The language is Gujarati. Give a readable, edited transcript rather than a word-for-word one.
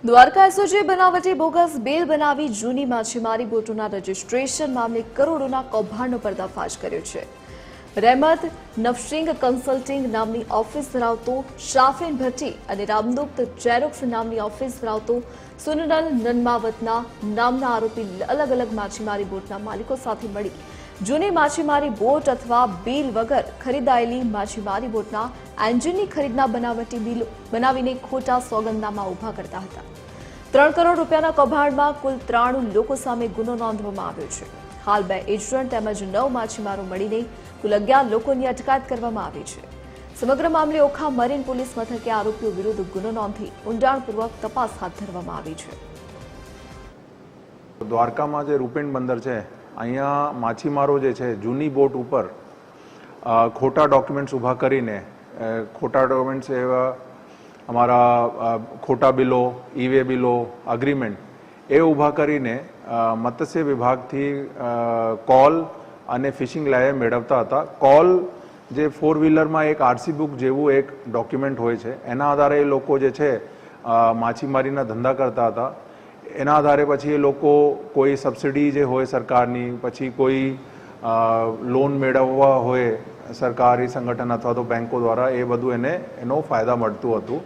દ્વારકા એસઓજીએ બનાવટી બોગસ બિલ બનાવી જૂની માછીમારી બોટોના રજીસ્ટ્રેશન મામલે કરોડોના કૌભાંડનો પર્દાફાશ કર્યો છે। રહેમત નફશિંગ કન્સલ્ટિંગ નામની ઓફિસ ધરાવતો શાફિન ભટ્ટી અને રામદુપ્ત જેરોક્સ નામની ઓફિસ ધરાવતો સુનલ નન્માવતના નામના આરોપી અલગ અલગ માછીમારી બોટના માલિકો સાથે મળી જૂની માછીમારી બોટ અથવા બિલ વગર ખરીદાયેલી માછીમારી બોટના એન્જિનની ખરીદના બનાવટી બિલ બનાવીને ખોટા સોગંદનામા ઉભા કરતા હતા। 3 કરોડ રૂપિયાના કૌભાંડમાં કુલ 93 લોકો સામે ગુનો નોંધવામાં આવ્યો છે। હાલ 2 એજન્ટ તેમજ 9 માછીમારો મળીને કુલ 11 લોકોની અટકાયત કરવામાં આવી છે। સમગ્ર મામલે ઓખા મરીન પોલીસ મથકે આરોપીઓ વિરુદ્ધ ગુનો નોંધી ઊંડાણપૂર્વક તપાસ હાથ ધરવામાં આવી છે। દ્વારકામાં જે રૂપેણ બંદર છે અહીંયા માછીમારો જે છે જૂની બોટ ઉપર ખોટા ડોક્યુમેન્ટ્સ ઊભા કરીને ખોટા ડોક્યુમેન્ટ્સ એવા અમારા ખોટા બિલો ઈ-વે બિલો અગ્રીમેન્ટ એ ઊભા કરીને મત્સ્ય વિભાગથી કોલ અને ફિશિંગ લાયસન્સ મેળવતા હતા। કોલ જે 4 વ્હીલરમાં એક આરસી બુક જેવું એક ડોક્યુમેન્ટ હોય છે એના આધારે એ લોકો જે છે માછીમારીના ધંધા કરતા હતા। એના આધારે પછી એ લોકો કોઈ સબસિડી જે હોય સરકારની પછી કોઈ લોન મેળવવા હોય સરકારી સંગઠન અથવા તો બેંકો દ્વારા એ બધું એનો ફાયદા મળતું હતું।